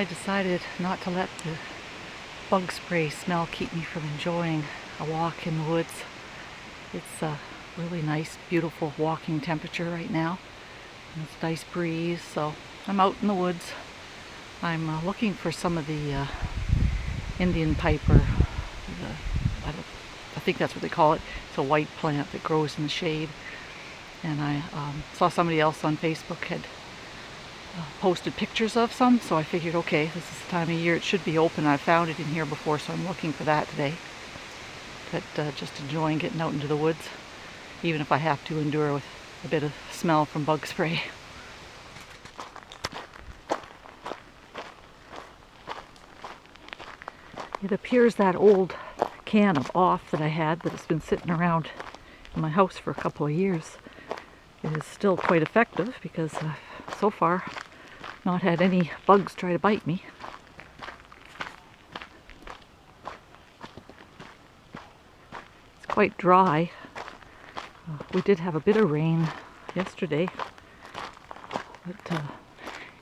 I decided not to let the bug spray smell keep me from enjoying a walk in the woods. It's a really nice, beautiful walking temperature right now. And it's a nice breeze, so I'm out in the woods. I'm looking for some of the Indian piper. I think that's what they call it. It's a white plant that grows in the shade. And I saw somebody else on Facebook had posted pictures of some, so I figured, okay, this is the time of year it should be open. I found it in here before, so I'm looking for that today. But just enjoying getting out into the woods, even if I have to endure with a bit of smell from bug spray. It appears that old can of off that I had that has been sitting around in my house for a couple of years is still quite effective, because so far not had any bugs try to bite me. It's quite dry. We did have a bit of rain yesterday, but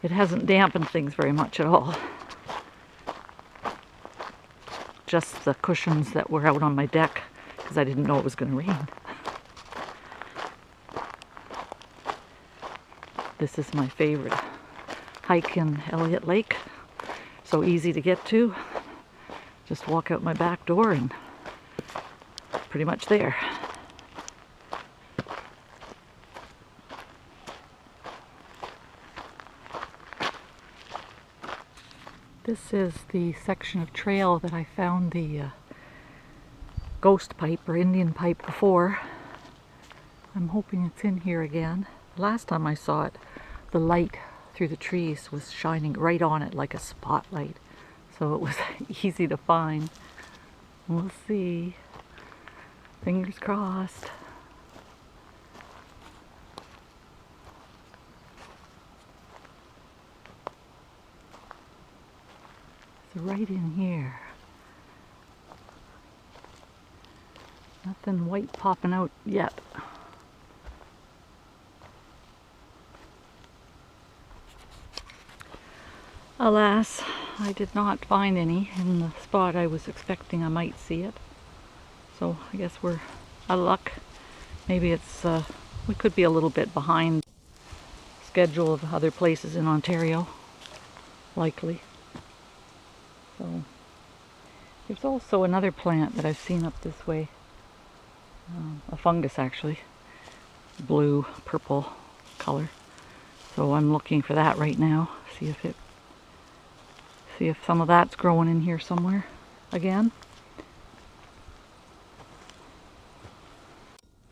it hasn't dampened things very much at all. Just the cushions that were out on my deck, because I didn't know it was going to rain. This is my favorite hike in Elliott Lake. So easy to get to. Just walk out my back door and pretty much there. This is the section of trail that I found the ghost pipe or Indian pipe before. I'm hoping it's in here again. Last time I saw it, the light through the trees was shining right on it like a spotlight, so it was easy to find. We'll see. Fingers crossed. It's right in here. Nothing white popping out yet. Alas, I did not find any in the spot I was expecting I might see it. So I guess we're out of luck. Maybe it's, we could be a little bit behind schedule of other places in Ontario. Likely. So there's also another plant that I've seen up this way. A fungus actually. Blue, purple color. So I'm looking for that right now. See if some of that's growing in here somewhere again.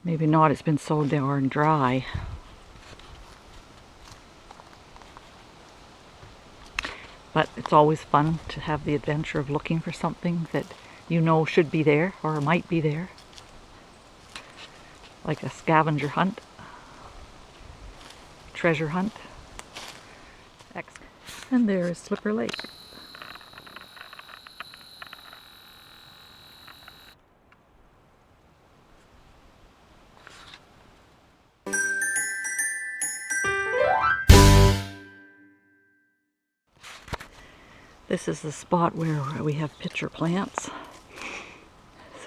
Maybe not, it's been so darn dry. But it's always fun to have the adventure of looking for something that you know should be there or might be there. Like a scavenger hunt. Treasure hunt. And there is Slipper Lake. This is the spot where we have pitcher plants.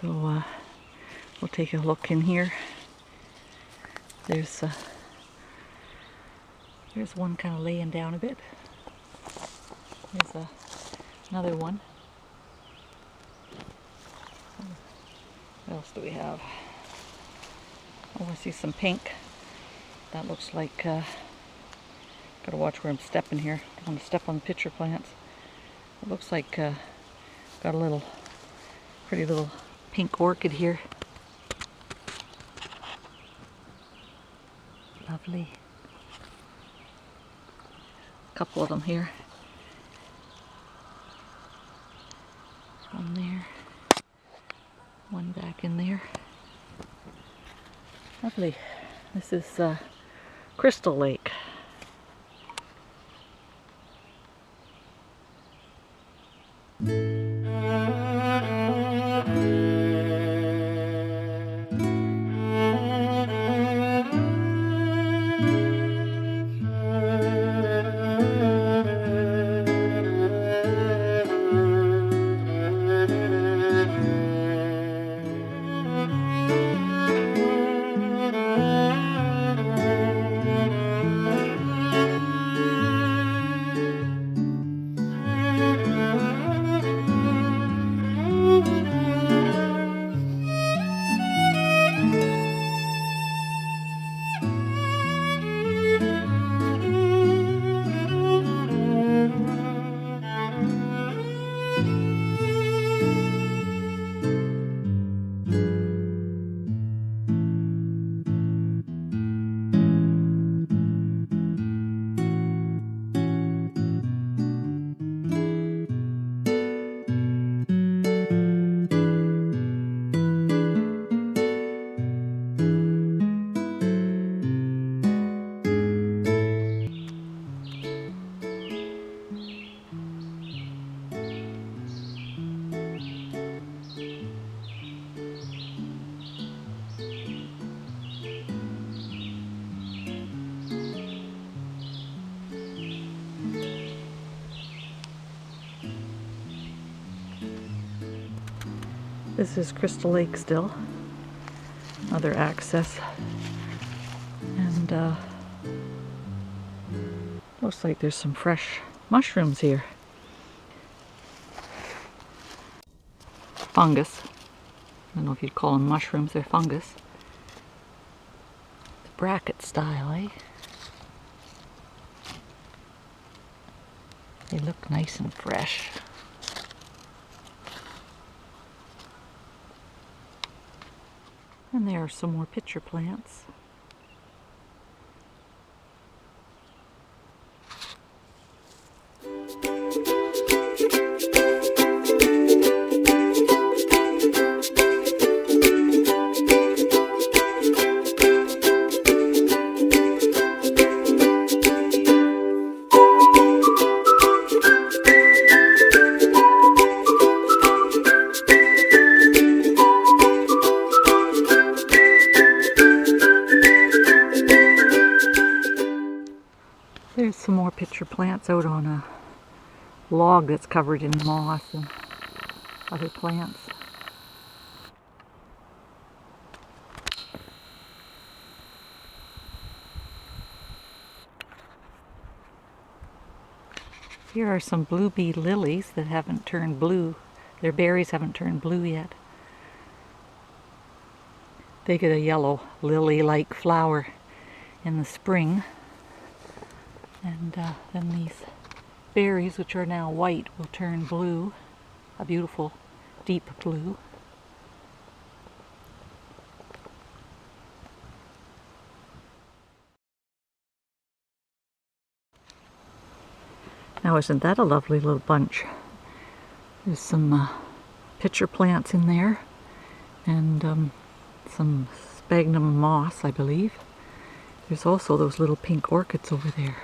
So we'll take a look in here. There's one kind of laying down a bit. There's another one. What else do we have? Oh, I see some pink. That looks like, gotta watch where I'm stepping here. I don't want to step on the pitcher plants. It looks like got a little pretty little pink orchid here. Lovely. A couple of them here. One there. One back in there. Lovely. This is Crystal Lake. This is Crystal Lake still. Another access. And looks like there's some fresh mushrooms here. Fungus. I don't know if you'd call them mushrooms, they're fungus. It's bracket style, eh? They look nice and fresh. And there are some more pitcher plants. There's some more pitcher plants out on a log that's covered in moss and other plants. Here are some blue bee lilies that haven't turned blue. Their berries haven't turned blue yet. They get a yellow lily-like flower in the spring. And then these berries, which are now white, will turn blue, a beautiful deep blue. Now isn't that a lovely little bunch? There's some pitcher plants in there and some sphagnum moss, I believe. There's also those little pink orchids over there.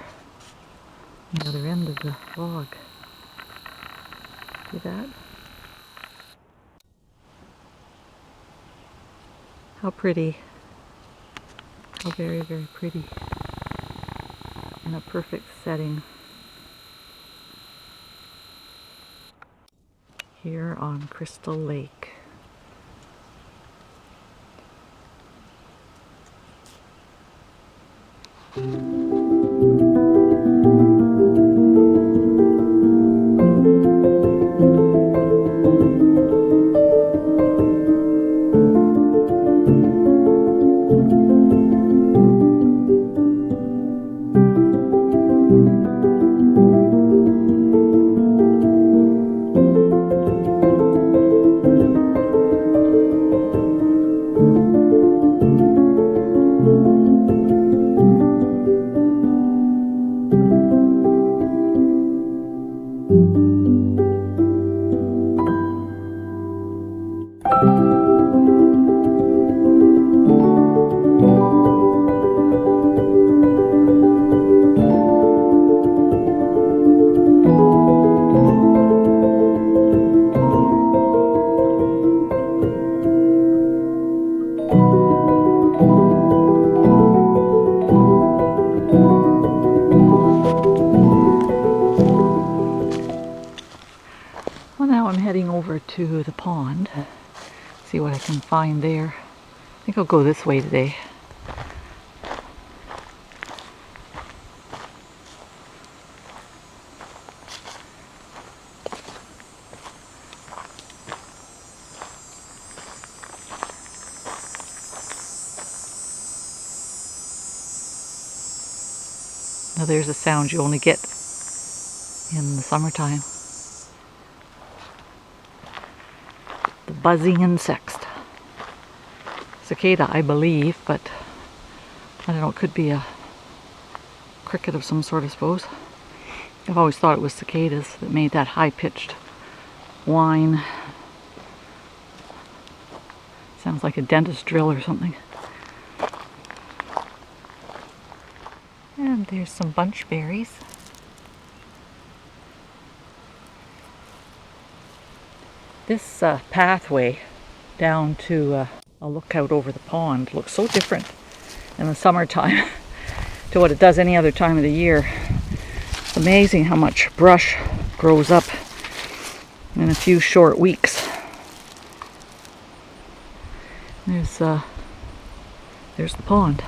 The other end of the log. See that? How pretty. How very, very pretty. In a perfect setting. Here on Crystal Lake. To the pond, see what I can find there. I think I'll go this way today. Now there's a sound you only get in the summertime. Buzzing insects. Cicada, I believe, but I don't know, it could be a cricket of some sort, I suppose. I've always thought it was cicadas that made that high-pitched whine. Sounds like a dentist drill or something. And there's some bunch berries. This pathway down to a lookout over the pond looks so different in the summertime to what it does any other time of the year. It's amazing how much brush grows up in a few short weeks. There's the pond.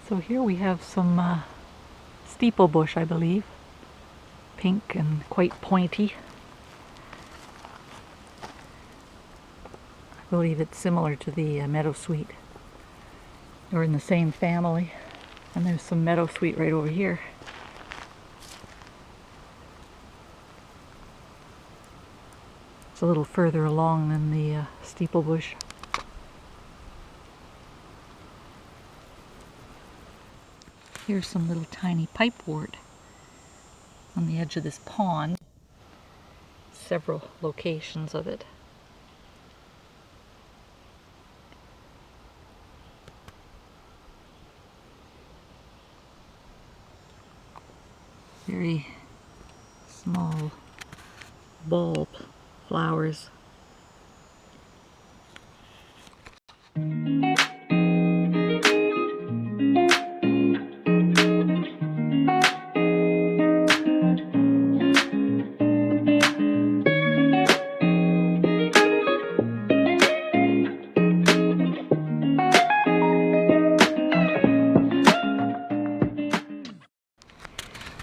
So here we have some steeple bush, I believe. Pink and quite pointy. I believe it's similar to the meadowsweet. They're in the same family. And there's some meadowsweet right over here. It's a little further along than the steeple bush. Here's some little tiny pipewort on the edge of this pond. Several locations of it. Very small bulb flowers.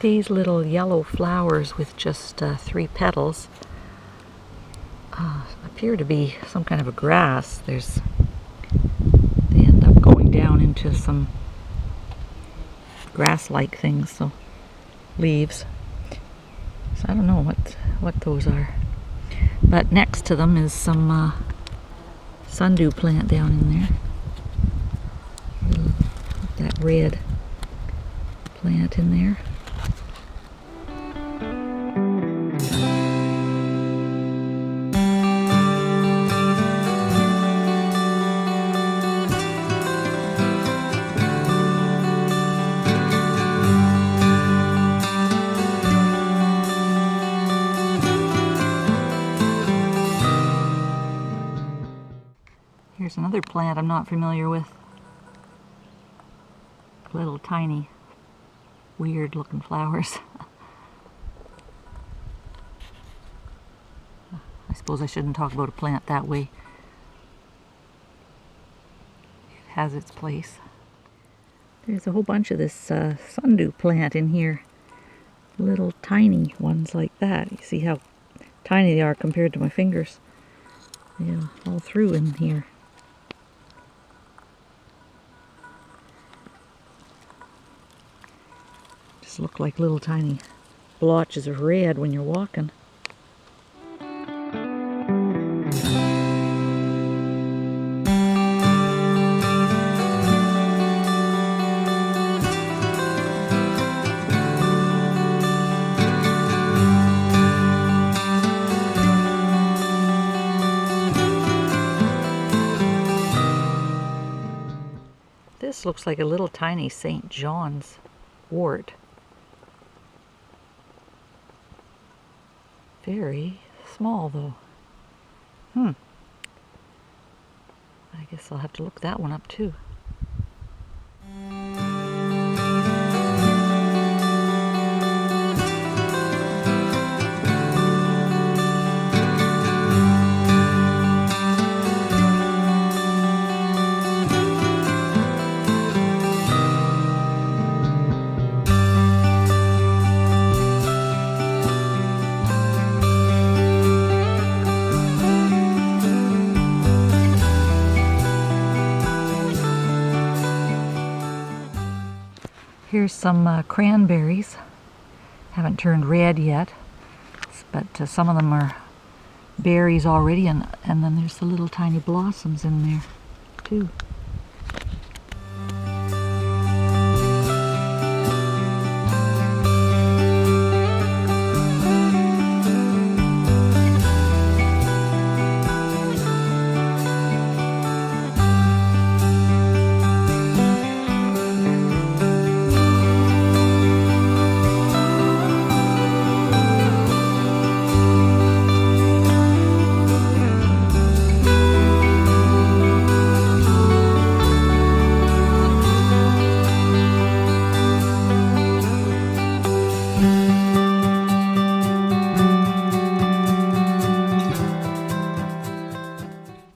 These little yellow flowers with just 3 petals appear to be some kind of a grass. They end up going down into some grass-like things, so leaves. So I don't know what those are. But next to them is some sundew plant down in there. That red plant in there. Here's another plant I'm not familiar with. Little tiny, weird looking flowers. I suppose I shouldn't talk about a plant that way. It has its place. There's a whole bunch of this sundew plant in here. Little tiny ones like that. You see how tiny they are compared to my fingers. Yeah, all through in here. Just look like little tiny blotches of red when you're walking. This looks like a little tiny St. John's wort. Very small though. I guess I'll have to look that one up too. Here's some cranberries. Haven't turned red yet, but some of them are berries already, and then there's the little tiny blossoms in there too.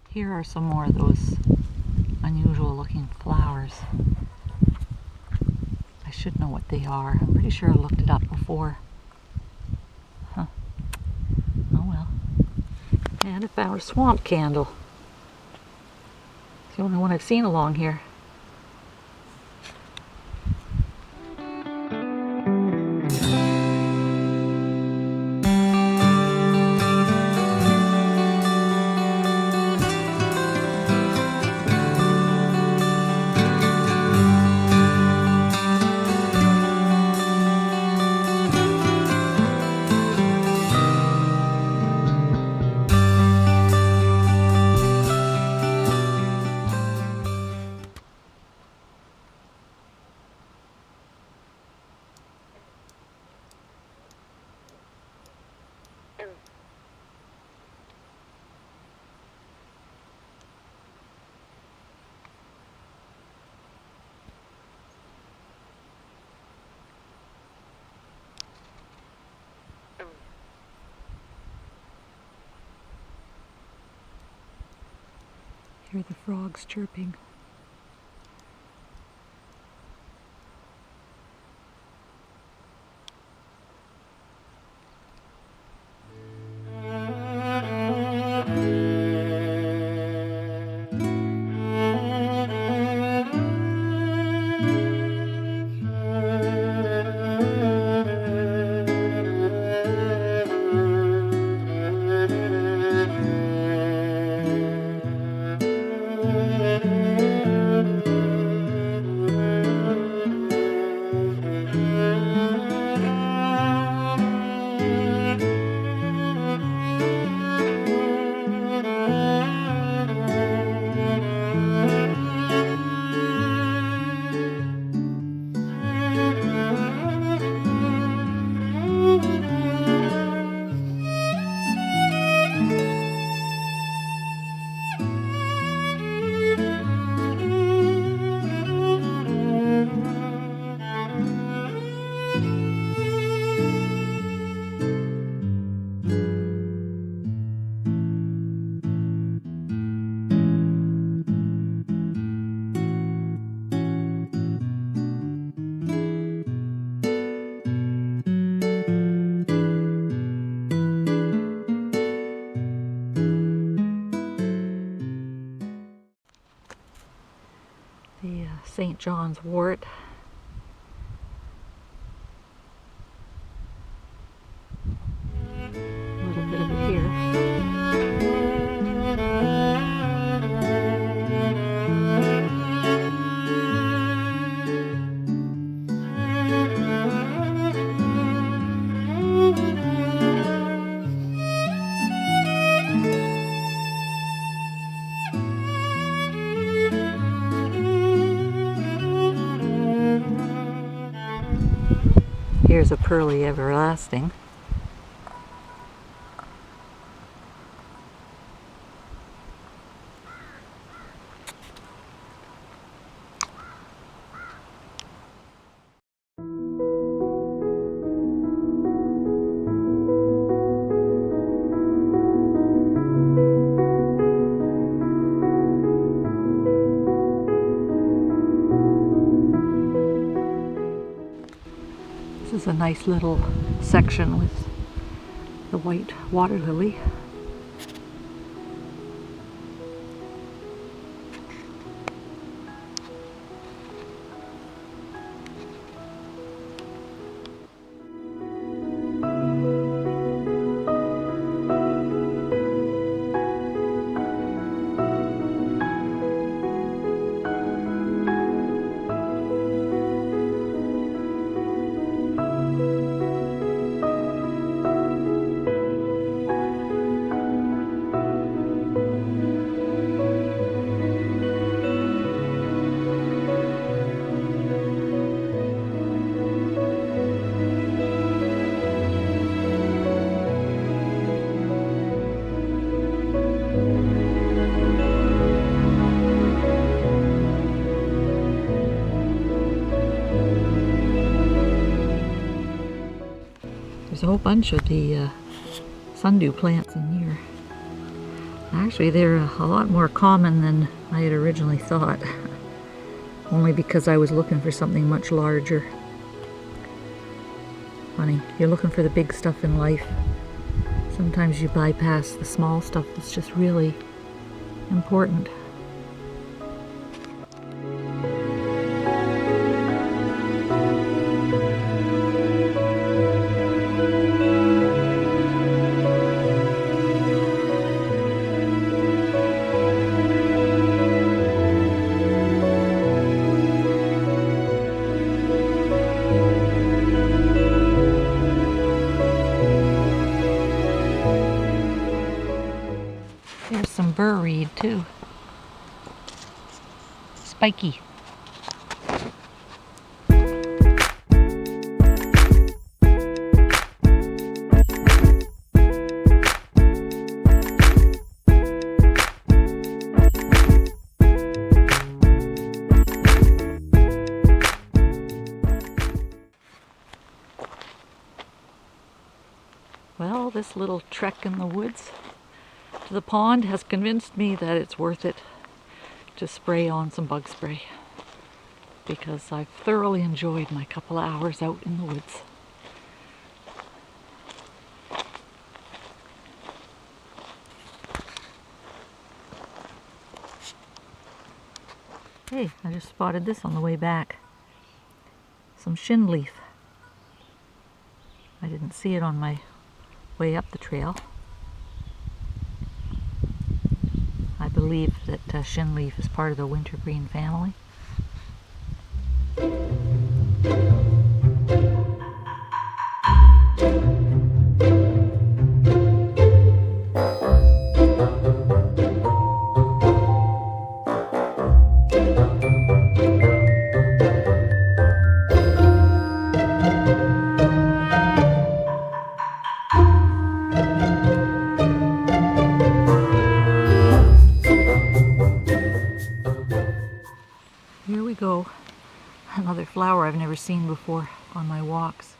Here are some more of those unusual looking flowers. I should know what they are. I'm pretty sure I looked it up before. Huh. Oh well. And I found a swamp candle. It's the only one I've seen along here. Hear the frogs chirping. The St. John's wort. A little bit of it here. Here's a pearly everlasting. This is a nice little section with the white water lily. a whole bunch of the sundew plants in here. Actually, they're a lot more common than I had originally thought. Only because I was looking for something much larger. Funny, you're looking for the big stuff in life. Sometimes you bypass the small stuff that's just really important. There's some burr reed too. Spiky. Well, this little trek in the woods to the pond has convinced me that it's worth it to spray on some bug spray, because I've thoroughly enjoyed my couple of hours out in the woods. Hey, I just spotted this on the way back. Some shin leaf. I didn't see it on my way up the trail. I believe that shin leaf is part of the wintergreen family. Here we go. Another flower I've never seen before on my walks.